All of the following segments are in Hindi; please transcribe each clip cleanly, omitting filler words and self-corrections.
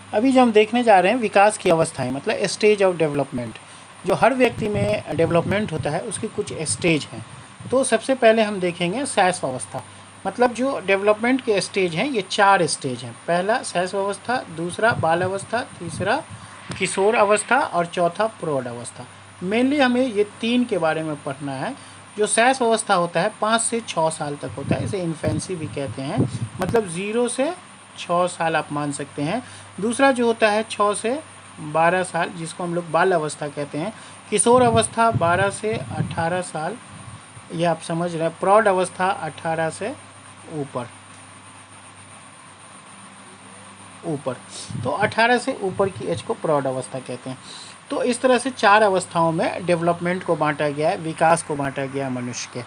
अभी जो हम देखने जा रहे हैं विकास की अवस्थाएं, मतलब स्टेज ऑफ डेवलपमेंट। जो हर व्यक्ति में डेवलपमेंट होता है उसकी कुछ स्टेज हैं। तो सबसे पहले हम देखेंगे शैशव अवस्था। मतलब जो डेवलपमेंट के स्टेज हैं ये 4 स्टेज हैं। पहला शैशव अवस्था, दूसरा बाल अवस्था, तीसरा किशोर अवस्था और चौथा प्रौढ़ अवस्था। मेनली हमें ये 3 के बारे में पढ़ना है। जो शैशव अवस्था होता है 5 से 6 साल तक होता है, इसे इन्फेंसी भी कहते हैं, मतलब 0 से 6 साल आप मान सकते हैं। दूसरा जो होता है 6 से 12 साल, जिसको हम लोग बाल अवस्था कहते हैं। किशोर अवस्था 12 से 18 साल, ये आप समझ रहे हैं। प्रौढ़ अवस्था 18 से ऊपर ऊपर तो 18 से ऊपर की एज को प्रौढ़ अवस्था कहते हैं। तो इस तरह से 4 अवस्थाओं में डेवलपमेंट को बांटा गया है, विकास को बांटा गया है मनुष्य के।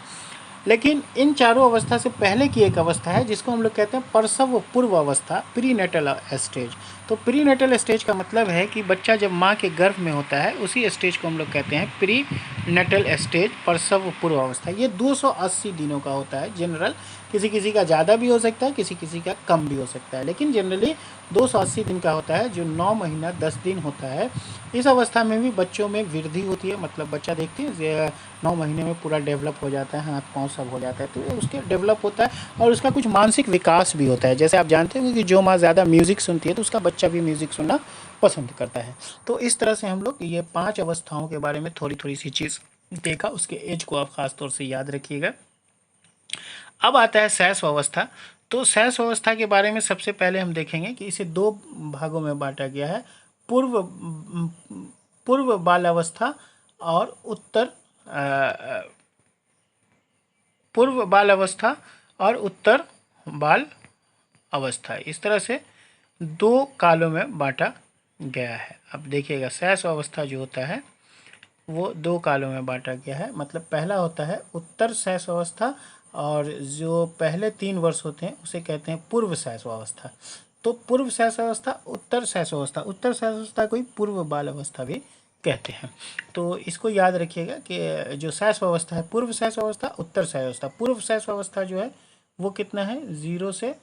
लेकिन इन चारों अवस्था से पहले की एक अवस्था है जिसको हम लोग कहते हैं प्रसव पूर्व अवस्था, प्रीनेटल स्टेज। तो प्रीनेटल स्टेज का मतलब है कि बच्चा जब माँ के गर्भ में होता है उसी स्टेज को हम लोग कहते हैं प्रीनेटल स्टेज, प्रसव पूर्व अवस्था। ये 280 दिनों का होता है जनरल। किसी किसी का ज़्यादा भी हो सकता है, किसी किसी का कम भी हो सकता है, लेकिन जनरली 280 दिन का होता है, जो 9 महीना 10 दिन होता है। इस अवस्था में भी बच्चों में वृद्धि होती है, मतलब बच्चा देखते हैं 9 महीने में पूरा डेवलप हो जाता है, हाथ पाँव सब हो जाता है, तो उसके डेवलप होता है और उसका कुछ मानसिक विकास भी होता है। जैसे आप जानते हो कि जो माँ ज़्यादा म्यूज़िक सुनती है तो उसका बच्चा भी म्यूज़िक सुनना पसंद करता है। तो इस तरह से हम लोग ये 5 अवस्थाओं के बारे में थोड़ी थोड़ी सी चीज़ देखा, उसके एज को आप ख़ास तौर से याद रखिएगा। अब आता है शैशव अवस्था। तो शैशव अवस्था के बारे में सबसे पहले हम देखेंगे कि इसे 2 भागों में बांटा गया है। पूर्व पूर्व बाल अवस्था और उत्तर पूर्व बाल अवस्था और उत्तर बाल अवस्था। इस तरह से 2 कालों में बांटा गया है। अब देखिएगा शैशव अवस्था जो होता है वो 2 कालों में बांटा गया है। मतलब पहला होता है उत्तर शैशव अवस्था और जो पहले 3 वर्ष होते हैं उसे कहते हैं पूर्व शैशव अवस्था। तो पूर्व शैशव अवस्था, उत्तर शैशव अवस्था, उत्तर शैशव अवस्था को ही पूर्व बाल अवस्था भी कहते हैं। तो इसको याद रखिएगा कि जो शैशव अवस्था है पूर्व शैशव अवस्था, उत्तर शैशव अवस्था। पूर्व शैशव अवस्था जो है वो कितना है 0 से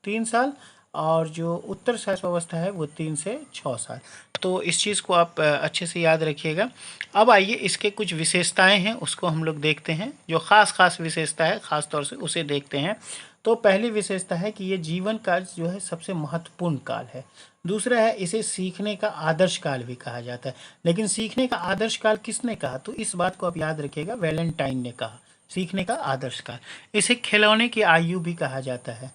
3 साल, और जो उत्तर शैशव अवस्था है वो 3 से 6 साल। तो इस चीज़ को आप अच्छे से याद रखिएगा। अब आइए इसके कुछ विशेषताएं हैं उसको हम लोग देखते हैं। जो ख़ास विशेषता है ख़ास तौर से उसे देखते हैं। तो पहली विशेषता है कि ये जीवन का जो है सबसे महत्वपूर्ण काल है। दूसरा है इसे सीखने का आदर्श काल भी कहा जाता है। लेकिन सीखने का आदर्श काल किसने कहा, तो इस बात को आप याद रखिएगा, वैलेंटाइन ने कहा सीखने का आदर्श काल। इसे खिलौने की आयु भी कहा जाता है,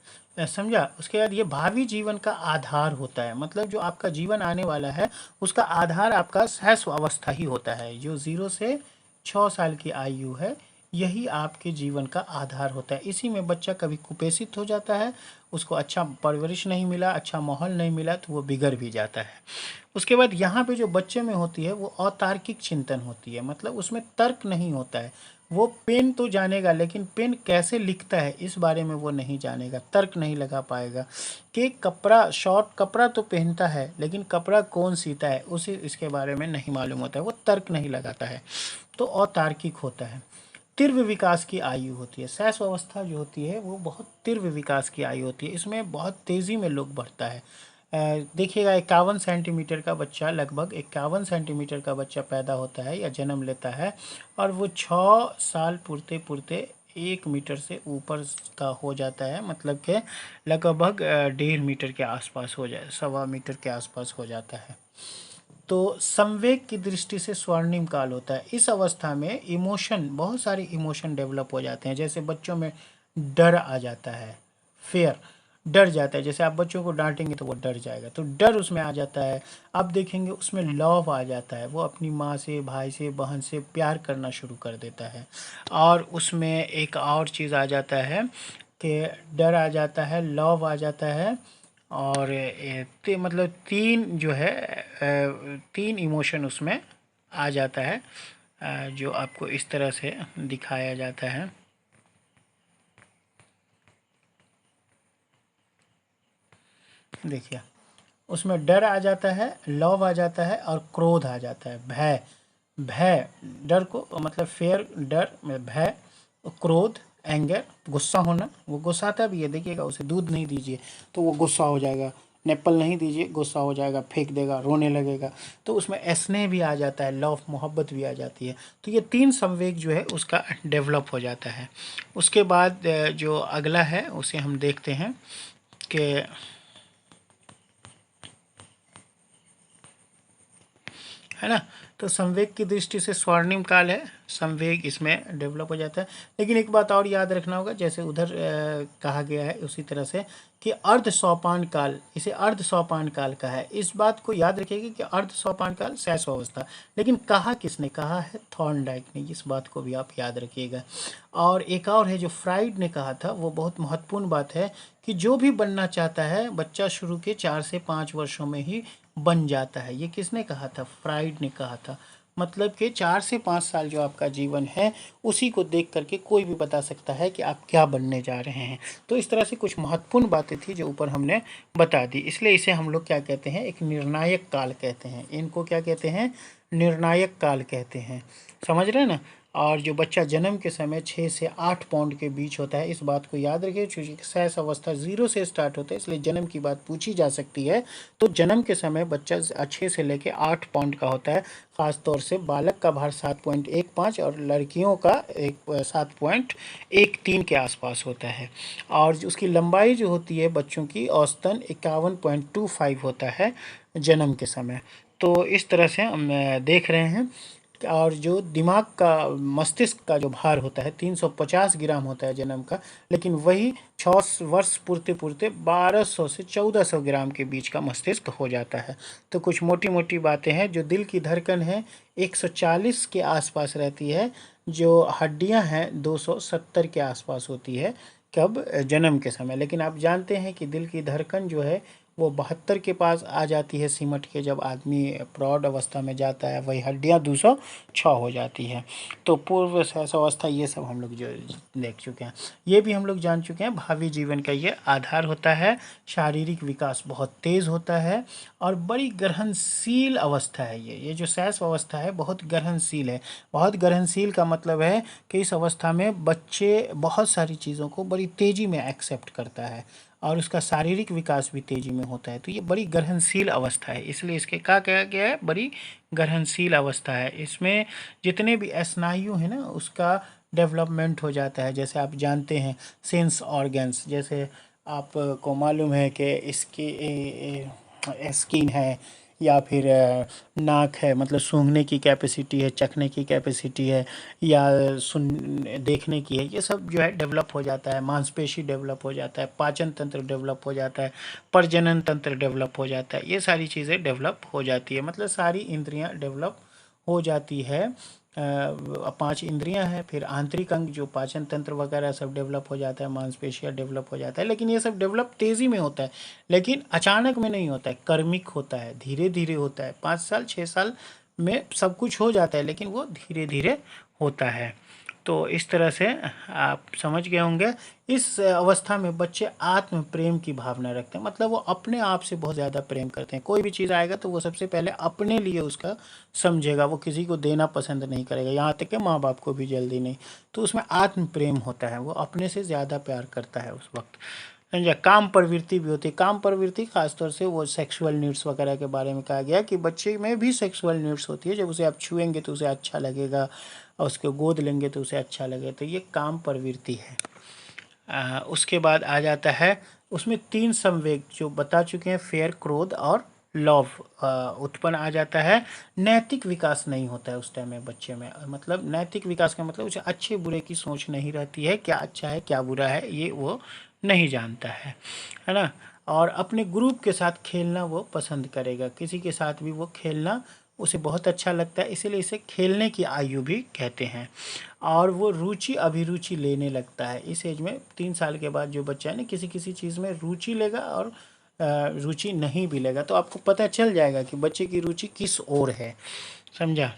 समझा। उसके बाद ये भावी जीवन का आधार होता है, मतलब जो आपका जीवन आने वाला है उसका आधार आपका शैशव अवस्था ही होता है। जो 0 से 6 साल की आयु है यही आपके जीवन का आधार होता है। इसी में बच्चा कभी कुपोषित हो जाता है, उसको अच्छा परवरिश नहीं मिला, अच्छा माहौल नहीं मिला तो वो बिगड़ भी जाता है। उसके बाद यहाँ पे जो बच्चे में होती है वो अतार्किक चिंतन होती है, मतलब उसमें तर्क नहीं होता है। वो पेन तो जानेगा लेकिन पेन कैसे लिखता है इस बारे में वो नहीं जानेगा, तर्क नहीं लगा पाएगा। कि कपड़ा, शॉर्ट कपड़ा तो पहनता है लेकिन कपड़ा कौन सीता है उसे इसके बारे में नहीं मालूम होता है, वो तर्क नहीं लगाता है, तो अतार्किक होता है। तीव्र विकास की आयु होती है। शैशव अवस्था जो होती है वो बहुत तीव्र विकास की आयु होती है, इसमें बहुत तेज़ी में लोग बढ़ता है। देखिएगा 51 सेंटीमीटर का बच्चा, लगभग 51 सेंटीमीटर का बच्चा पैदा होता है या जन्म लेता है, और वो 6 साल पुरते पुरते 1 मीटर से ऊपर का हो जाता है, मतलब कि लगभग 1.5 मीटर के आसपास हो जाए, 1.25 मीटर के आसपास हो जाता है। तो संवेग की दृष्टि से स्वर्णिम काल होता है। इस अवस्था में इमोशन, बहुत सारे इमोशन डेवलप हो जाते हैं। जैसे बच्चों में डर आ जाता है, फेयर, डर जाता है। जैसे आप बच्चों को डांटेंगे तो वो डर जाएगा, तो डर उसमें आ जाता है। आप देखेंगे उसमें लव आ जाता है, वो अपनी माँ से, भाई से, बहन से प्यार करना शुरू कर देता है। और उसमें एक और चीज़ आ जाता है कि डर आ जाता है, लव आ जाता है, और मतलब 3 जो है 3 इमोशन उसमें आ जाता है, जो आपको इस तरह से दिखाया जाता है। देखिए उसमें डर आ जाता है, लव आ जाता है और क्रोध आ जाता है, भय। भय, डर को मतलब फेयर, डर में भय, क्रोध, एंगर, गुस्सा होना। वो गुस्साता भी है, देखिएगा उसे दूध नहीं दीजिए तो वो गुस्सा हो जाएगा, नेपल नहीं दीजिए, गुस्सा हो जाएगा, फेंक देगा, रोने लगेगा। तो उसमें स्नेह भी आ जाता है, लव, मोहब्बत भी आ जाती है। तो ये 3 संवेग जो है उसका डेवलप हो जाता है। उसके बाद जो अगला है उसे हम देखते हैं कि है ना। तो संवेग की दृष्टि से स्वर्णिम काल है, संवेग इसमें डेवलप हो जाता है। लेकिन एक बात और याद रखना होगा, जैसे उधर कहा गया है उसी तरह से कि अर्ध सोपान काल, इसे अर्ध सोपान काल कहा है। इस बात को याद रखिएगा कि अर्ध सोपान काल शैशवावस्था, लेकिन कहा किसने, कहा है थॉर्नडाइक ने। इस बात को भी आप याद रखिएगा। और एक और है जो फ्राइड ने कहा था, वो बहुत महत्वपूर्ण बात है कि जो भी बनना चाहता है बच्चा शुरू के 4 से 5 वर्षों में ही बन जाता है। ये किसने कहा था, फ्राइड ने कहा था। मतलब कि 4 से 5 साल जो आपका जीवन है उसी को देख करके कोई भी बता सकता है कि आप क्या बनने जा रहे हैं। तो इस तरह से कुछ महत्वपूर्ण बातें थी जो ऊपर हमने बता दी। इसलिए इसे हम लोग क्या कहते हैं, एक निर्णायक काल कहते हैं। इनको क्या कहते हैं, निर्णायक काल कहते हैं। समझ रहे हैं ना। और जो बच्चा जन्म के समय 6 से 8 पाउंड के बीच होता है, इस बात को याद रखिए। चूंकि शैशव अवस्था 0 से स्टार्ट होता है, इसलिए जन्म की बात पूछी जा सकती है। तो जन्म के समय बच्चा 6 से लेकर 8 पाउंड का होता है। ख़ास तौर से बालक का भार 7.15 और लड़कियों का 7.13 के आसपास होता है। और उसकी लंबाई जो होती है बच्चों की औसतन 51.25 होता है जन्म के समय। तो इस तरह से हम देख रहे हैं। और जो दिमाग का, मस्तिष्क का जो भार होता है 350 ग्राम होता है जन्म का, लेकिन वही 6 वर्ष पूरते पूरते 1200 से 1400 ग्राम के बीच का मस्तिष्क हो जाता है। तो कुछ मोटी मोटी बातें हैं। जो दिल की धड़कन है 140 के आसपास रहती है, जो हड्डियां हैं 270 के आसपास होती है, कब, जन्म के समय। लेकिन आप जानते हैं कि दिल की धड़कन जो है वो 72 के पास आ जाती है सिमट के, जब आदमी प्रौढ़ अवस्था में जाता है। वही हड्डियां 206 हो जाती है। तो पूर्व शैशवावस्था, ये सब हम लोग जो देख चुके हैं, ये भी हम लोग जान चुके हैं। भावी जीवन का ये आधार होता है। शारीरिक विकास बहुत तेज़ होता है और बड़ी ग्रहणशील अवस्था है ये जो शैशवावस्था है बहुत ग्रहणशील है। बहुत ग्रहणशील का मतलब है कि इस अवस्था में बच्चे बहुत सारी चीज़ों को बड़ी तेज़ी में एक्सेप्ट करता है और उसका शारीरिक विकास भी तेज़ी में होता है। तो ये बड़ी ग्रहणशील अवस्था है, इसलिए इसके क्या कहा गया है, बड़ी ग्रहणशील अवस्था है। इसमें जितने भी स्नायु है ना उसका डेवलपमेंट हो जाता है। जैसे आप जानते हैं सेंस ऑर्गन्स, जैसे आपको मालूम है कि इसकी स्किन है या फिर नाक है, मतलब सूंघने की कैपेसिटी है, चखने की कैपेसिटी है, या सुन देखने की है। ये सब जो है डेवलप हो जाता है। मांसपेशी डेवलप हो जाता है, पाचन तंत्र डेवलप हो जाता है, प्रजनन तंत्र डेवलप हो जाता है। ये सारी चीज़ें डेवलप हो जाती है, मतलब सारी इंद्रियां डेवलप हो जाती है। 5 इंद्रियां हैं, फिर आंतरिक अंग जो पाचन तंत्र वगैरह सब डेवलप हो जाता है, मांसपेशियां डेवलप हो जाता है। लेकिन ये सब डेवलप तेज़ी में होता है, लेकिन अचानक में नहीं होता है, कर्मिक होता है, धीरे धीरे होता है। 5 साल 6 साल में सब कुछ हो जाता है, लेकिन वो धीरे धीरे होता है। तो इस तरह से आप समझ गए होंगे। इस अवस्था में बच्चे आत्म प्रेम की भावना रखते हैं, मतलब वो अपने आप से बहुत ज़्यादा प्रेम करते हैं। कोई भी चीज़ आएगा तो वो सबसे पहले अपने लिए उसका समझेगा, वो किसी को देना पसंद नहीं करेगा, यहाँ तक कि माँ बाप को भी जल्दी नहीं। तो उसमें आत्म प्रेम होता है, वो अपने से ज़्यादा प्यार करता है उस वक्त। समझा। काम प्रवृत्ति भी होती है। काम प्रवृत्ति खासतौर से वो सेक्सुअल नीड्स वगैरह के बारे में कहा गया कि बच्चे में भी सेक्सुअल नीड्स होती है। जब उसे आप छुएंगे तो उसे अच्छा लगेगा और उसको गोद लेंगे तो उसे अच्छा लगेगा। तो ये काम प्रवृत्ति है। उसके बाद आ जाता है उसमें 3 संवेग जो बता चुके हैं, फेयर, क्रोध और लव उत्पन्न आ जाता है। नैतिक विकास नहीं होता है उस टाइम में बच्चे में, मतलब नैतिक विकास का मतलब उसे अच्छे बुरे की सोच नहीं रहती है, क्या अच्छा है क्या बुरा है ये वो नहीं जानता है ना। और अपने ग्रुप के साथ खेलना वो पसंद करेगा, किसी के साथ भी वो खेलना उसे बहुत अच्छा लगता है, इसीलिए इसे खेलने की आयु भी कहते हैं। और वो रुचि अभिरुचि लेने लगता है इस एज में। 3 साल के बाद जो बच्चा है ना किसी किसी चीज़ में रुचि लेगा और रुचि नहीं भी लेगा, तो आपको पता चल जाएगा कि बच्चे की रुचि किस ओर है। समझा।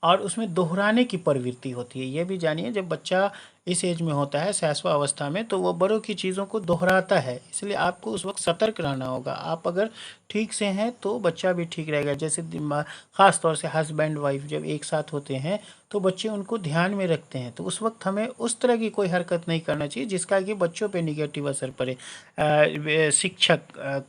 और उसमें दोहराने की प्रवृत्ति होती है, ये भी जानिए। जब बच्चा इस एज में होता है शैशव अवस्था में, तो वो बड़ों की चीज़ों को दोहराता है, इसलिए आपको उस वक्त सतर्क रहना होगा। आप अगर ठीक से हैं तो बच्चा भी ठीक रहेगा। जैसे ख़ास तौर से हस्बैंड वाइफ जब एक साथ होते हैं तो बच्चे उनको ध्यान में रखते हैं, तो उस वक्त हमें उस तरह की कोई हरकत नहीं करना चाहिए जिसका कि बच्चों पे निगेटिव असर पड़े। शिक्षक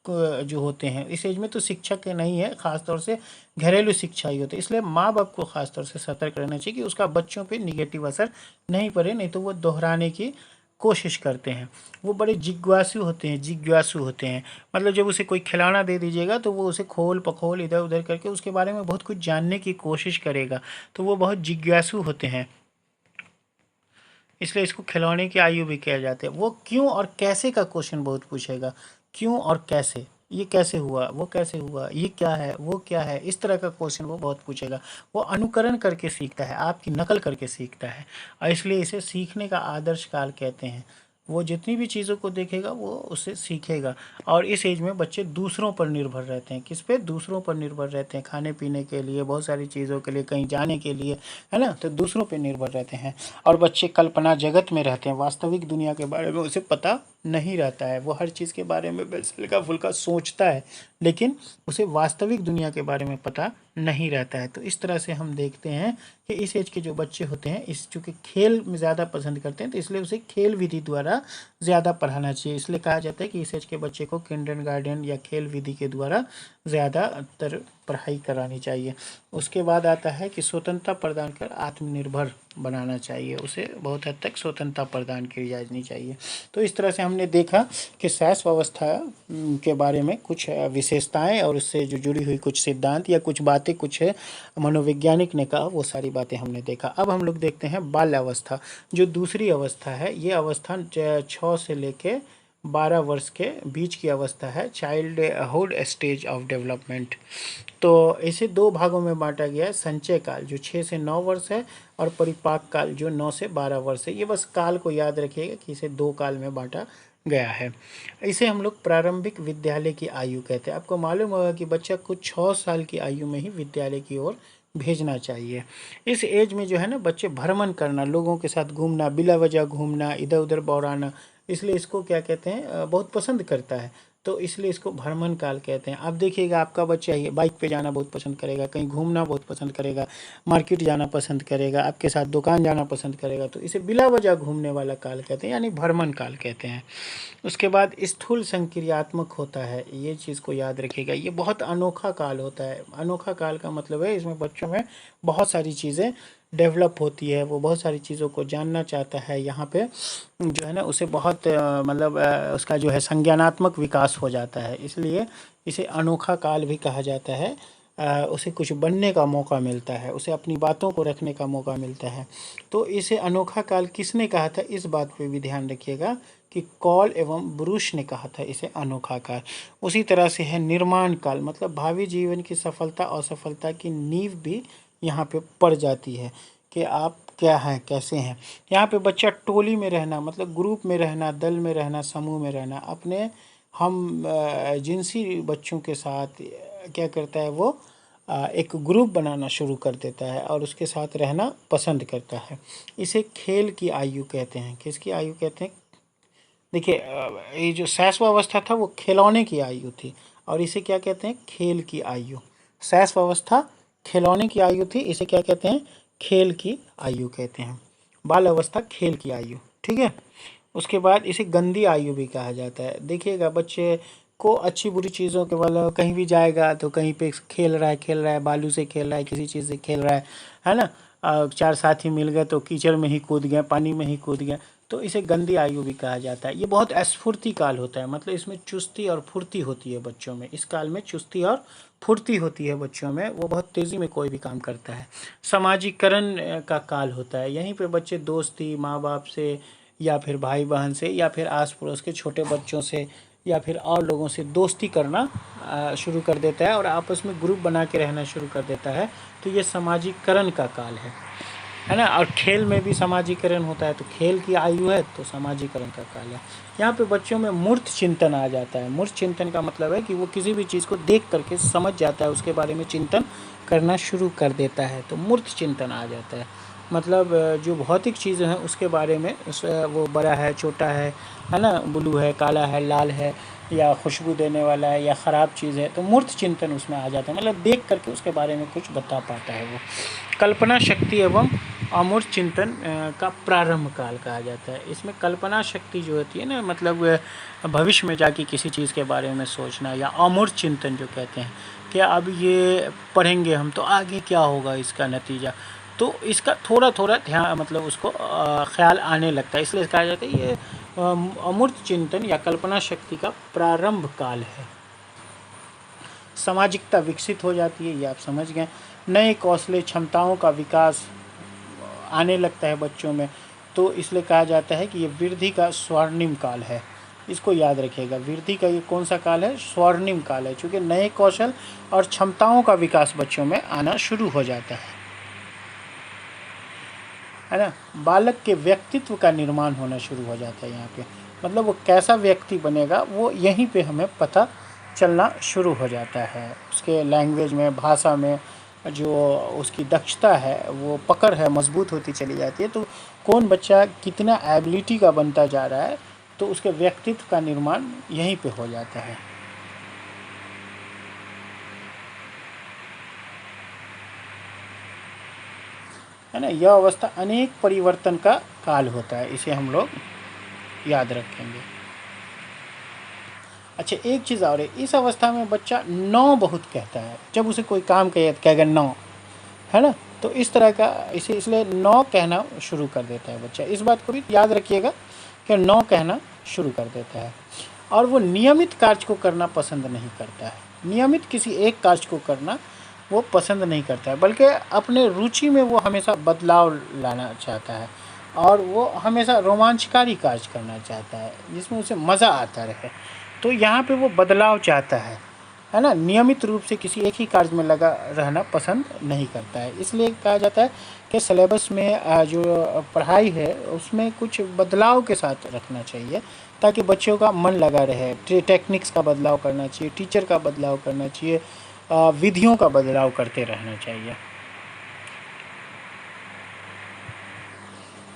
जो होते हैं इस एज में तो शिक्षक नहीं है, ख़ास तौर से घरेलू शिक्षा ही होती है, इसलिए माँ बाप को ख़ास तौर से सतर्क रहना चाहिए कि उसका बच्चों पे निगेटिव असर नहीं पड़े, नहीं तो वो दोहराने की कोशिश करते हैं। वो बड़े जिज्ञासु होते हैं, मतलब जब उसे कोई खिलौना दे दीजिएगा तो वो उसे खोल पखोल इधर उधर करके उसके बारे में बहुत कुछ जानने की कोशिश करेगा, तो वो बहुत जिज्ञासु होते हैं, इसलिए इसको खिलौने की आयु भी किया जाता है। वो क्यों और कैसे का क्वेश्चन बहुत पूछेगा, क्यों और कैसे, ये कैसे हुआ, वो कैसे हुआ, ये क्या है, वो क्या है, इस तरह का क्वेश्चन वो बहुत पूछेगा। वो अनुकरण करके सीखता है, आपकी नकल करके सीखता है, और इसलिए इसे सीखने का आदर्श काल कहते हैं। वो जितनी भी चीज़ों को देखेगा वो उससे सीखेगा। और इस एज में बच्चे दूसरों पर निर्भर रहते हैं, किस पे, दूसरों पर निर्भर रहते हैं, खाने पीने के लिए, बहुत सारी चीज़ों के लिए, कहीं जाने के लिए, है ना, तो दूसरों पे निर्भर रहते हैं। और बच्चे कल्पना जगत में रहते हैं, वास्तविक दुनिया के बारे में उसे पता नहीं रहता है। वो हर चीज़ के बारे में बस हल्का फुल्का सोचता है, लेकिन उसे वास्तविक दुनिया के बारे में पता नहीं रहता है। तो इस तरह से हम देखते हैं कि इस एज के जो बच्चे होते हैं, इस चूँकि खेल में ज़्यादा पसंद करते हैं, तो इसलिए उसे खेल विधि द्वारा ज़्यादा पढ़ाना चाहिए। इसलिए कहा जाता है कि इस एज के बच्चे को किंडरगार्टन या खेल विधि के द्वारा ज़्यादातर पढ़ाई करानी चाहिए। उसके बाद आता है कि स्वतंत्रता प्रदान कर आत्मनिर्भर बनाना चाहिए, उसे बहुत हद तक स्वतंत्रता प्रदान की जानी चाहिए। तो इस तरह से हमने देखा कि शैशव अवस्था के बारे में कुछ विशेषताएं और उससे जो जुड़ी हुई कुछ सिद्धांत या कुछ बातें कुछ मनोवैज्ञानिक ने कहा, वो सारी बातें हमने देखा। अब हम लोग देखते हैं बाल्यावस्था, जो दूसरी अवस्था है। ये अवस्था 6 से लेके 12 वर्ष के बीच की अवस्था है, चाइल्डहुड स्टेज ऑफ डेवलपमेंट। तो इसे दो भागों में बांटा गया है, संचय काल जो 6 से 9 वर्ष है, और परिपाक काल जो 9 से 12 वर्ष है। ये बस काल को याद रखिएगा कि इसे दो काल में बांटा गया है। इसे हम लोग प्रारंभिक विद्यालय की आयु कहते हैं। आपको मालूम होगा कि बच्चा को 6 साल की आयु में ही विद्यालय की ओर भेजना चाहिए। इस एज में जो है ना, बच्चे भ्रमण करना, लोगों के साथ घूमना, बिला वजह घूमना, इधर उधर बौड़ाना, इसलिए इसको क्या कहते हैं, बहुत पसंद करता है, तो इसलिए इसको भ्रमण काल कहते हैं। अब देखिएगा आपका बच्चा ये बाइक पे जाना बहुत पसंद करेगा, कहीं घूमना बहुत पसंद करेगा, मार्केट जाना पसंद करेगा, आपके साथ दुकान जाना पसंद करेगा, तो इसे बिला वजह घूमने वाला काल कहते हैं, यानी भ्रमण काल कहते हैं। उसके बाद स्थूल संक्रियात्मक होता है, ये चीज़ को याद रखिएगा, ये बहुत अनोखा काल होता है। अनोखा काल का मतलब है इसमें बच्चों में बहुत सारी चीज़ें डेवलप होती है, वो बहुत सारी चीज़ों को जानना चाहता है। यहाँ पे जो है ना उसे बहुत मतलब उसका जो है संज्ञानात्मक विकास हो जाता है, इसलिए इसे अनोखा काल भी कहा जाता है। उसे कुछ बनने का मौका मिलता है, उसे अपनी बातों को रखने का मौका मिलता है। तो इसे अनोखा काल किसने कहा था, इस बात पे भी ध्यान रखिएगा कि कॉल एवं ब्रूश ने कहा था इसे अनोखा काल। उसी तरह से है निर्माण काल, मतलब भावी जीवन की सफलता असफलता की नींव भी यहाँ पे पड़ जाती है कि आप क्या हैं, कैसे हैं। यहाँ पे बच्चा टोली में रहना, मतलब ग्रुप में रहना, दल में रहना, समूह में रहना, अपने हम जिनसी बच्चों के साथ क्या करता है, वो एक ग्रुप बनाना शुरू कर देता है और उसके साथ रहना पसंद करता है। इसे खेल की आयु कहते हैं। किसकी आयु कहते हैं, देखिए ये जो शैशव अवस्था था वो खिलौने की आयु थी, और इसे क्या कहते हैं, खेल की आयु। शैशव अवस्था खिलौने की आयु थी, इसे क्या कहते हैं, खेल की आयु कहते हैं। बाल अवस्था खेल की आयु, ठीक है। उसके बाद इसे गंदी आयु भी कहा जाता है। देखिएगा बच्चे को अच्छी बुरी चीज़ों के वाला, कहीं भी जाएगा तो कहीं पे खेल रहा है, बालू से खेल रहा है, किसी चीज़ से खेल रहा है ना। चार साथी मिल गए तो कीचड़ में ही कूद गए, पानी में ही कूद गए, तो इसे गंदी आयु भी कहा जाता है। ये बहुत स्फूर्ति काल होता है, मतलब इसमें चुस्ती और फुर्ती होती है बच्चों में। इस काल में चुस्ती और फुर्ती होती है बच्चों में, वो बहुत तेज़ी में कोई भी काम करता है। समाजीकरण का काल होता है, यहीं पे बच्चे दोस्ती माँ बाप से या फिर भाई बहन से या फिर आस पड़ोस के छोटे बच्चों से या फिर और लोगों से दोस्ती करना शुरू कर देता है और आपस में ग्रुप बना के रहना शुरू कर देता है। तो ये समाजीकरण का काल है ना। और खेल में भी समाजीकरण होता है, तो खेल की आयु है तो समाजीकरण का काल है। यहाँ पे बच्चों में मूर्त चिंतन आ जाता है। मूर्त चिंतन का मतलब है कि वो किसी भी चीज़ को देख करके समझ जाता है, उसके बारे में चिंतन करना शुरू कर देता है, तो मूर्त चिंतन आ जाता है। मतलब जो भौतिक चीज़ें हैं उसके बारे में वो बड़ा है, छोटा है ना, ब्लू है, काला है, लाल है, या खुशबू देने वाला है, या ख़राब चीज़ है, तो मूर्त चिंतन उसमें आ जाता है। मतलब देख करके उसके बारे में कुछ बता पाता है वो। कल्पना शक्ति एवं अमूर्त चिंतन का प्रारंभ काल कहा जाता है। इसमें कल्पना शक्ति जो होती है ना, मतलब भविष्य में जाके किसी चीज़ के बारे में सोचना, या अमूर्त चिंतन जो कहते हैं कि अब ये पढ़ेंगे हम तो आगे क्या होगा इसका नतीजा, तो इसका थोड़ा थोड़ा ध्यान, मतलब उसको ख्याल आने लगता है। इसलिए कहा जाता है ये अमूर्त चिंतन या कल्पना शक्ति का प्रारंभ काल है। सामाजिकता विकसित हो जाती है, ये आप समझ गए। नए कौशल क्षमताओं का विकास आने लगता है बच्चों में, तो इसलिए कहा जाता है कि ये वृद्धि का स्वर्णिम काल है। इसको याद रखिएगा, वृद्धि का ये कौन सा काल है? स्वर्णिम काल है, क्योंकि नए कौशल और क्षमताओं का विकास बच्चों में आना शुरू हो जाता है ना। बालक के व्यक्तित्व का निर्माण होना शुरू हो जाता है यहाँ पे, मतलब वो कैसा व्यक्ति बनेगा वो यहीं पे हमें पता चलना शुरू हो जाता है। उसके लैंग्वेज में, भाषा में जो उसकी दक्षता है, वो पकड़ है, मजबूत होती चली जाती है। तो कौन बच्चा कितना एबिलिटी का बनता जा रहा है, तो उसके व्यक्तित्व का निर्माण यहीं पे हो जाता है ना। यह अवस्था अनेक परिवर्तन का काल होता है, इसे हम लोग याद रखेंगे। अच्छा, एक चीज़ और है, इस अवस्था में बच्चा नो बहुत कहता है। जब उसे कोई काम कहेगा नो, है ना, तो इस तरह का इसलिए नो कहना शुरू कर देता है बच्चा। इस बात को भी याद रखिएगा कि नो कहना शुरू कर देता है। और वो नियमित कार्य को करना पसंद नहीं करता है। नियमित किसी एक कार्य को करना वो पसंद नहीं करता है, बल्कि अपने रुचि में वो हमेशा बदलाव लाना चाहता है, और वो हमेशा रोमांचकारी कार्य करना चाहता है जिसमें उसे मज़ा आता रहे। तो यहाँ पे वो बदलाव चाहता है ना। नियमित रूप से किसी एक ही कार्य में लगा रहना पसंद नहीं करता है। इसलिए कहा जाता है कि सिलेबस में जो पढ़ाई है उसमें कुछ बदलाव के साथ रखना चाहिए, ताकि बच्चों का मन लगा रहे। टेक्निक्स का बदलाव करना चाहिए, टीचर का बदलाव करना चाहिए, विधियों का बदलाव करते रहना चाहिए।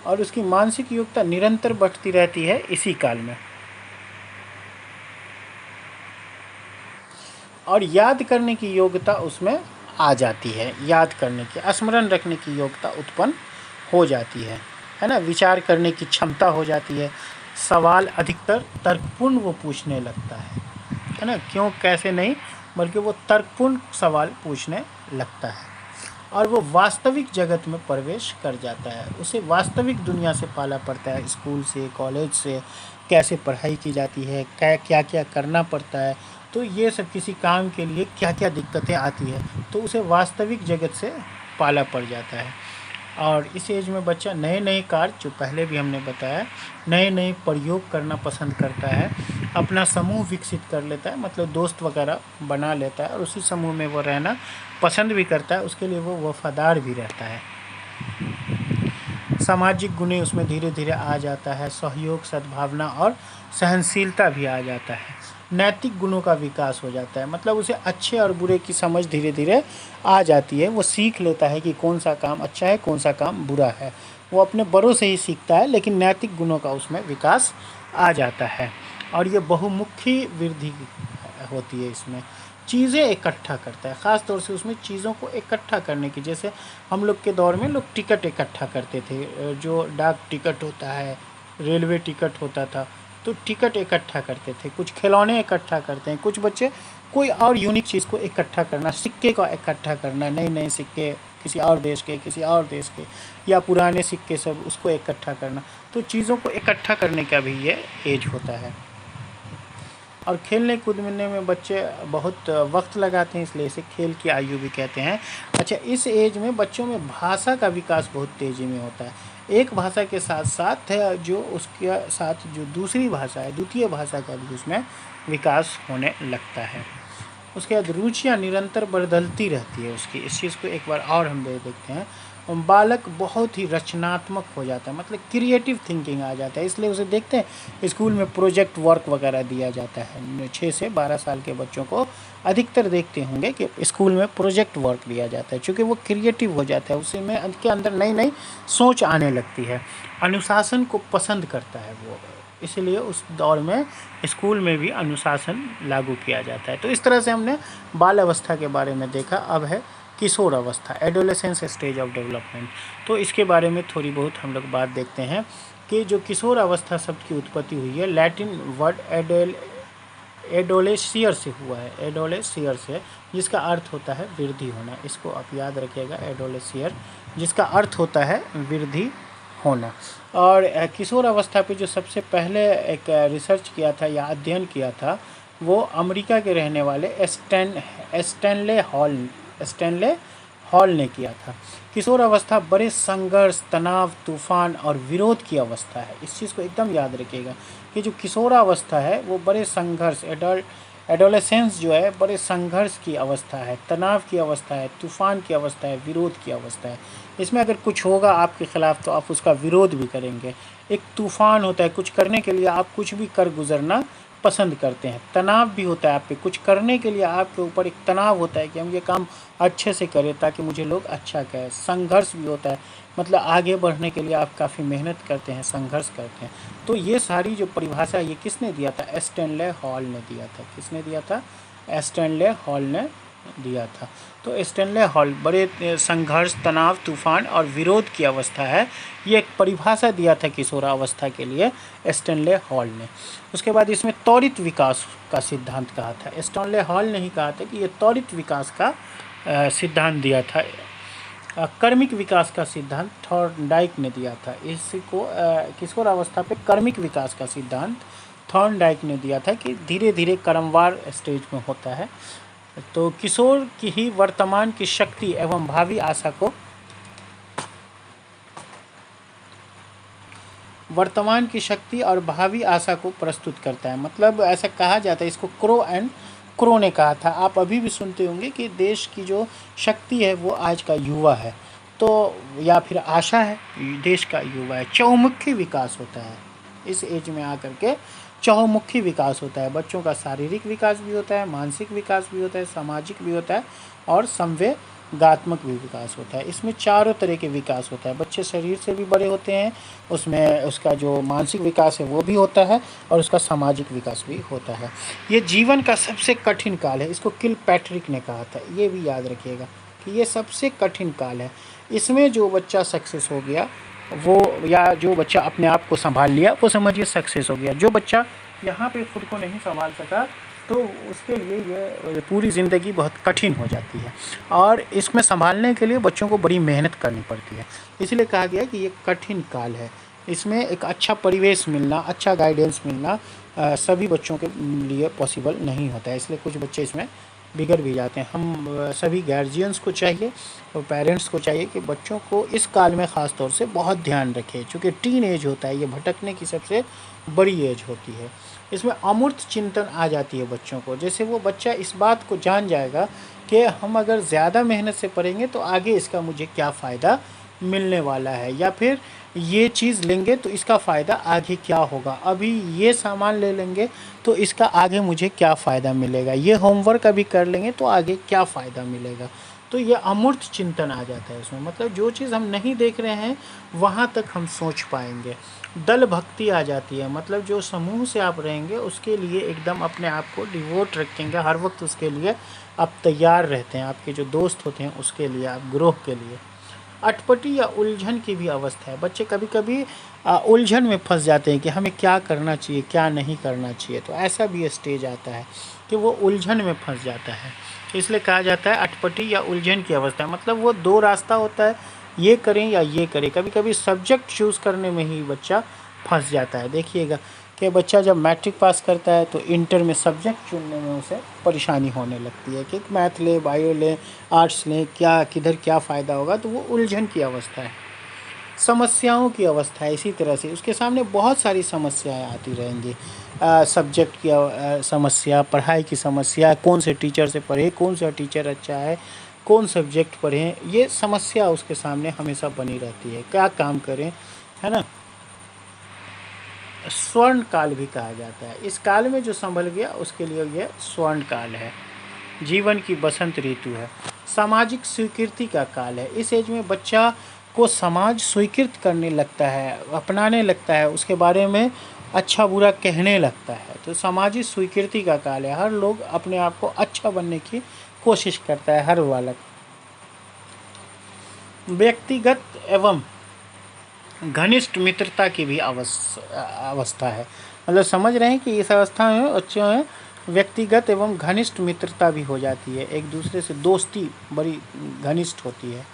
और उसकी मानसिक योग्यता निरंतर बढ़ती रहती है इसी काल में। और याद करने की योग्यता उसमें आ जाती है, याद करने की, स्मरण रखने की योग्यता उत्पन्न हो जाती है ना। विचार करने की क्षमता हो जाती है। सवाल अधिकतर तर्कपूर्ण वो पूछने लगता है ना। क्यों, कैसे नहीं, बल्कि वो तर्कपूर्ण सवाल पूछने लगता है। और वो वास्तविक जगत में प्रवेश कर जाता है। उसे वास्तविक दुनिया से पाला पड़ता है, स्कूल से, कॉलेज से, कैसे पढ़ाई की जाती है, क्या क्या करना पड़ता है, तो ये सब किसी काम के लिए क्या क्या दिक्कतें आती है, तो उसे वास्तविक जगत से पाला पड़ जाता है। और इस एज में बच्चा नए नए कार्य, जो पहले भी हमने बताया, नए नए प्रयोग करना पसंद करता है। अपना समूह विकसित कर लेता है, मतलब दोस्त वगैरह बना लेता है, और उसी समूह में वो रहना पसंद भी करता है। उसके लिए वो वफादार भी रहता है। सामाजिक गुण उसमें धीरे धीरे आ जाता है। सहयोग, सद्भावना और सहनशीलता भी आ जाता है। नैतिक गुणों का विकास हो जाता है, मतलब उसे अच्छे और बुरे की समझ धीरे धीरे आ जाती है। वो सीख लेता है कि कौन सा काम अच्छा है, कौन सा काम बुरा है। वो अपने बड़ों से ही सीखता है, लेकिन नैतिक गुणों का उसमें विकास आ जाता है। और ये बहुमुखी वृद्धि होती है इसमें। चीज़ें इकट्ठा करता है, ख़ास तौर से उसमें चीज़ों को इकट्ठा करने की। जैसे हम लोग के दौर में लोग टिकट इकट्ठा करते थे, जो डाक टिकट होता है, रेलवे टिकट होता था, तो टिकट इकट्ठा करते थे। कुछ खिलौने इकट्ठा करते हैं, कुछ बच्चे कोई और यूनिक चीज़ को इकट्ठा करना, सिक्के का इकट्ठा करना, नए नए सिक्के किसी और देश के, किसी और देश के, या पुराने सिक्के सब, उसको इकट्ठा करना। तो चीज़ों को इकट्ठा करने का भी ये एज होता है। और खेलने कूदने में बच्चे बहुत वक्त लगाते हैं, इसलिए इसे खेल की आयु भी कहते हैं। अच्छा, इस एज में बच्चों में भाषा का विकास बहुत तेज़ी में होता है। एक भाषा के साथ साथ जो उसके साथ जो दूसरी भाषा है, द्वितीय भाषा का भी उसमें विकास होने लगता है। उसके बाद रुचियाँ निरंतर बदलती रहती है उसकी। इस चीज़ को एक बार और हम देखते हैं। बालक बहुत ही रचनात्मक हो जाता है, मतलब क्रिएटिव थिंकिंग आ जाता है। इसलिए उसे देखते हैं स्कूल में प्रोजेक्ट वर्क वगैरह दिया जाता है। 6 से 12 साल के बच्चों को अधिकतर देखते होंगे कि स्कूल में प्रोजेक्ट वर्क दिया जाता है, क्योंकि वो क्रिएटिव हो जाता है, उसी में उनके अंदर नई नई सोच आने लगती है, अनुशासन को पसंद करता है वो। इसलिए उस दौर में स्कूल में भी अनुशासन लागू किया जाता है। तो इस तरह से हमने बाल अवस्था के बारे में देखा। अब है किशोर अवस्था, एडोलेसेंस स्टेज ऑफ डेवलपमेंट। तो इसके बारे में थोड़ी बहुत हम लोग बात देखते हैं कि जो किशोर अवस्था शब्द की उत्पत्ति हुई है लैटिन वर्ड एडोलेसियर से हुआ है, एडोलेसियर से, जिसका अर्थ होता है वृद्धि होना। इसको आप याद रखिएगा, एडोलेसियर, जिसका अर्थ होता है वृद्धि होना। और किशोर अवस्था पे जो सबसे पहले एक रिसर्च किया था या अध्ययन किया था वो अमेरिका के रहने वाले स्टैनले हॉल ने किया था। किशोर अवस्था बड़े संघर्ष, तनाव, तूफान और विरोध की अवस्था है। इस चीज़ को एकदम याद रखिएगा कि जो किशोरावस्था है वो बड़े संघर्ष, एडोलेसेंस जो है बड़े संघर्ष की अवस्था है, तनाव की अवस्था है, तूफान की अवस्था है, विरोध की अवस्था है। इसमें अगर कुछ होगा आपके ख़िलाफ़ तो आप उसका विरोध भी करेंगे। एक तूफान होता है, कुछ करने के लिए आप कुछ भी कर गुजरना पसंद करते हैं। तनाव भी होता है आप पे, कुछ करने के लिए आपके ऊपर एक तनाव होता है कि हम ये काम अच्छे से करें ताकि मुझे लोग अच्छा कहें। संघर्ष भी होता है, मतलब आगे बढ़ने के लिए आप काफ़ी मेहनत करते हैं, संघर्ष करते हैं। तो ये सारी जो परिभाषा ये किसने दिया था? स्टैनले हॉल ने दिया था। किसने दिया था? स्टैनले हॉल ने दिया था। तो स्टैनले हॉल बड़े संघर्ष, तनाव, तूफान और विरोध की अवस्था है, ये एक परिभाषा दिया था किशोरावस्था के लिए स्टैनले हॉल ने। उसके बाद इसमें त्वरित विकास का सिद्धांत कहा था। स्टैनले हॉल ने ही कहा था कि ये त्वरित विकास का सिद्धांत दिया था। कर्मिक विकास का सिद्धांत थॉर्नडाइक ने दिया था। इसको किशोरावस्था पे कर्मिक विकास का सिद्धांत थॉर्नडाइक ने दिया था कि धीरे धीरे क्रमवार स्टेज में होता है। तो किशोर की ही वर्तमान की शक्ति एवं भावी आशा को, वर्तमान की शक्ति और भावी आशा को प्रस्तुत करता है। मतलब ऐसा कहा जाता है, इसको क्रो ने कहा था। आप अभी भी सुनते होंगे कि देश की जो शक्ति है वो आज का युवा है, तो या फिर आशा है, देश का युवा है। चहुमुखी विकास होता है इस एज में आकर के, चहुमुखी विकास होता है। बच्चों का शारीरिक विकास भी होता है, मानसिक विकास भी होता है, सामाजिक भी होता है और संवेगात्मक भी विकास होता है। इसमें चारों तरह के विकास होता है। बच्चे शरीर से भी बड़े होते हैं, उसमें उसका जो मानसिक विकास है वो भी होता है और उसका सामाजिक विकास भी होता है। ये जीवन का सबसे कठिन काल है, इसको किलपैट्रिक ने कहा था। ये भी याद रखिएगा कि ये सबसे कठिन काल है। इसमें जो बच्चा सक्सेस हो गया वो, या जो बच्चा अपने आप को संभाल लिया वो समझिए सक्सेस हो गया। जो बच्चा यहाँ पे खुद को नहीं संभाल सका तो उसके लिए ये पूरी ज़िंदगी बहुत कठिन हो जाती है। और इसमें संभालने के लिए बच्चों को बड़ी मेहनत करनी पड़ती है। इसलिए कहा गया कि ये कठिन काल है। इसमें एक अच्छा परिवेश मिलना, अच्छा गाइडेंस मिलना सभी बच्चों के लिए पॉसिबल नहीं होता है। इसलिए कुछ बच्चे इसमें बिगड़ भी जाते हैं। हम सभी गार्जियंस को चाहिए और पेरेंट्स को चाहिए कि बच्चों को इस काल में ख़ास तौर से बहुत ध्यान रखें, क्योंकि टीन एज होता है, ये भटकने की सबसे बड़ी एज होती है। इसमें अमूर्त चिंतन आ जाती है बच्चों को। जैसे वो बच्चा इस बात को जान जाएगा कि हम अगर ज़्यादा मेहनत से पढ़ेंगे तो आगे इसका मुझे क्या फ़ायदा मिलने वाला है, या फिर ये चीज़ लेंगे तो इसका फ़ायदा आगे क्या होगा, अभी ये सामान ले लेंगे तो इसका आगे मुझे क्या फ़ायदा मिलेगा, ये होमवर्क अभी कर लेंगे तो आगे क्या फ़ायदा मिलेगा। तो ये अमूर्त चिंतन आ जाता है इसमें। मतलब जो चीज़ हम नहीं देख रहे हैं वहाँ तक हम सोच पाएंगे। दल भक्ति आ जाती है, मतलब जो समूह से आप रहेंगे उसके लिए एकदम अपने आप को डिवोट रखेंगे, हर वक्त उसके लिए आप तैयार रहते हैं। आपके जो दोस्त होते हैं उसके लिए, आप ग्रोह के लिए। अटपटी या उलझन की भी अवस्था है। बच्चे कभी कभी उलझन में फंस जाते हैं कि हमें क्या करना चाहिए, क्या नहीं करना चाहिए। तो ऐसा भी स्टेज आता है कि वो उलझन में फंस जाता है। इसलिए कहा जाता है अटपटी या उलझन की अवस्था है। मतलब वो दो रास्ता होता है, ये करें या ये करें। कभी कभी सब्जेक्ट चूज़ करने में ही बच्चा फंस जाता है। देखिएगा कि बच्चा जब मैट्रिक पास करता है तो इंटर में सब्जेक्ट चुनने में उसे परेशानी होने लगती है कि मैथ ले, बायो ले, आर्ट्स ले, क्या किधर क्या फ़ायदा होगा। तो वो उलझन की अवस्था है। समस्याओं की अवस्था है। इसी तरह से उसके सामने बहुत सारी समस्याएं आती रहेंगी। सब्जेक्ट की समस्या, पढ़ाई की समस्या, कौन से टीचर से पढ़े, कौन सा टीचर अच्छा है, कौन सब्जेक्ट पढ़ें, ये समस्या उसके सामने हमेशा बनी रहती है, क्या काम करें, है ना। स्वर्ण काल भी कहा जाता है। इस काल में जो संभल गया उसके लिए यह स्वर्ण काल है, जीवन की बसंत ऋतु है, सामाजिक स्वीकृति का काल है। इस एज में बच्चा को समाज स्वीकृत करने लगता है, अपनाने लगता है, उसके बारे में अच्छा बुरा कहने लगता है। तो सामाजिक स्वीकृति का काल है, हर लोग अपने आप को अच्छा बनने की कोशिश करता है, हर बालक। व्यक्तिगत एवं घनिष्ठ मित्रता की भी अवस्था है, मतलब समझ रहे हैं कि इस अवस्था में बच्चों में व्यक्तिगत एवं घनिष्ठ मित्रता भी हो जाती है, एक दूसरे से दोस्ती बड़ी घनिष्ठ होती है।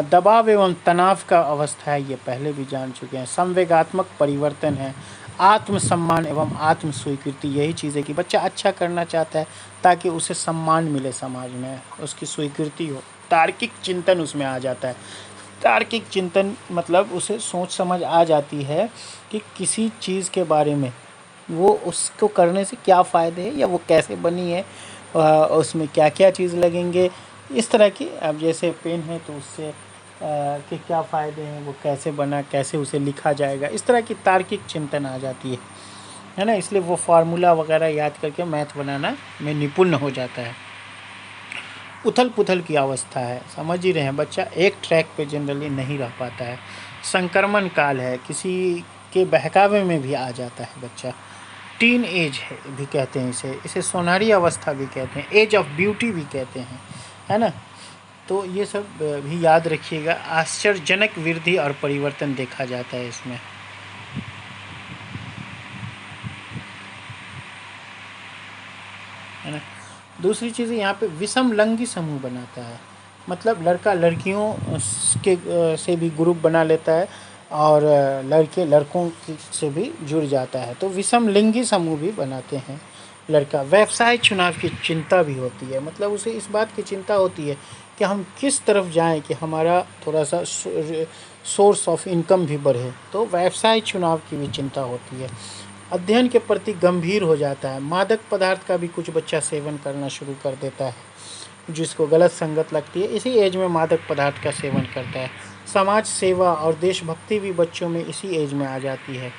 दबाव एवं तनाव का अवस्था है, ये पहले भी जान चुके हैं। संवेगात्मक परिवर्तन है, आत्मसम्मान एवं आत्म स्वीकृति, यही चीज़ है कि बच्चा अच्छा करना चाहता है ताकि उसे सम्मान मिले, समाज में उसकी स्वीकृति हो। तार्किक चिंतन उसमें आ जाता है। तार्किक चिंतन मतलब उसे सोच समझ आ जाती है कि किसी चीज़ के बारे में वो उसको करने से क्या फ़ायदे हैं या वो कैसे बनी है, उसमें क्या क्या चीज़ लगेंगे, इस तरह की। अब जैसे पेन है तो उससे कि क्या फ़ायदे हैं, वो कैसे बना, कैसे उसे लिखा जाएगा, इस तरह की तार्किक चिंतन आ जाती है ना। इसलिए वो फार्मूला वगैरह याद करके मैथ बनाना में निपुण हो जाता है। उथल पुथल की अवस्था है, समझ ही रहे हैं, बच्चा एक ट्रैक पे जनरली नहीं रह पाता है। संक्रमण काल है, किसी के बहकावे में भी आ जाता है बच्चा। टीन एज है भी कहते हैं इसे सोनारी अवस्था भी कहते हैं, एज ऑफ ब्यूटी भी कहते हैं, है ना। तो ये सब भी याद रखिएगा। आश्चर्यजनक वृद्धि और परिवर्तन देखा जाता है इसमें, है ना। दूसरी चीज़ यहाँ पे विषम लंगी समूह बनाता है, मतलब लड़का लड़कियों के से भी ग्रुप बना लेता है और लड़के लड़कों से भी जुड़ जाता है, तो विषम लिंगी समूह भी बनाते हैं लड़का। व्यवसाय चुनाव की चिंता भी होती है, मतलब उसे इस बात की चिंता होती है कि हम किस तरफ जाएं कि हमारा थोड़ा सा सोर्स ऑफ इनकम भी बढ़े, तो व्यवसाय चुनाव की भी चिंता होती है। अध्ययन के प्रति गंभीर हो जाता है। मादक पदार्थ का भी कुछ बच्चा सेवन करना शुरू कर देता है, जिसको गलत संगत लगती है, इसी एज में मादक पदार्थ का सेवन करता है। समाज सेवा और देशभक्ति भी बच्चों में इसी एज में आ जाती है।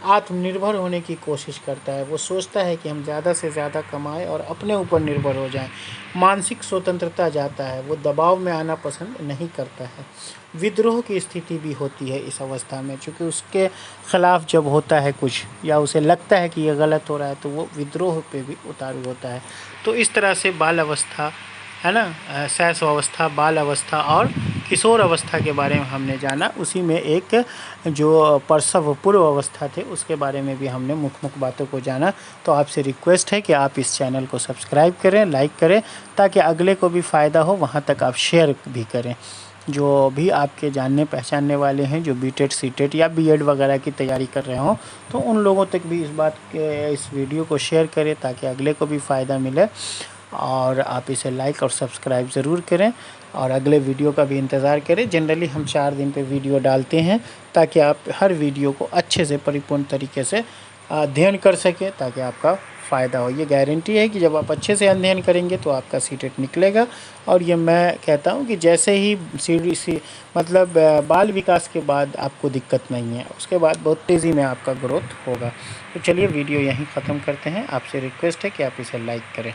आत्मनिर्भर होने की कोशिश करता है, वो सोचता है कि हम ज़्यादा से ज़्यादा कमाएं और अपने ऊपर निर्भर हो जाएं। मानसिक स्वतंत्रता जाता है, वो दबाव में आना पसंद नहीं करता है। विद्रोह की स्थिति भी होती है इस अवस्था में, क्योंकि उसके ख़िलाफ़ जब होता है कुछ या उसे लगता है कि ये गलत हो रहा है तो वो विद्रोह पे भी उतारू होता है। तो इस तरह से बाल अवस्था, है ना, शैशव अवस्था, बाल अवस्था और किशोर अवस्था के बारे में हमने जाना। उसी में एक जो प्रसव पूर्व अवस्था थे उसके बारे में भी हमने मुख्य बातों को जाना। तो आपसे रिक्वेस्ट है कि आप इस चैनल को सब्सक्राइब करें, लाइक करें, ताकि अगले को भी फ़ायदा हो, वहाँ तक आप शेयर भी करें। जो भी आपके जानने पहचानने वाले हैं जो बीटेड सीटेड या बीएड वगैरह की तैयारी कर रहे हों, तो उन लोगों तक भी इस वीडियो को शेयर करें ताकि अगले को भी फ़ायदा मिले। और आप इसे लाइक और सब्सक्राइब ज़रूर करें और अगले वीडियो का भी इंतज़ार करें। जनरली हम 4 दिन पे वीडियो डालते हैं ताकि आप हर वीडियो को अच्छे से परिपूर्ण तरीके से अध्ययन कर सकें, ताकि आपका फ़ायदा हो। ये गारंटी है कि जब आप अच्छे से अध्ययन करेंगे तो आपका सीटेट निकलेगा। और ये मैं कहता हूँ कि जैसे ही मतलब बाल विकास के बाद आपको दिक्कत नहीं है, उसके बाद बहुत तेज़ी में आपका ग्रोथ होगा। तो चलिए वीडियो यहीं ख़त्म करते हैं। आपसे रिक्वेस्ट है कि आप इसे लाइक करें।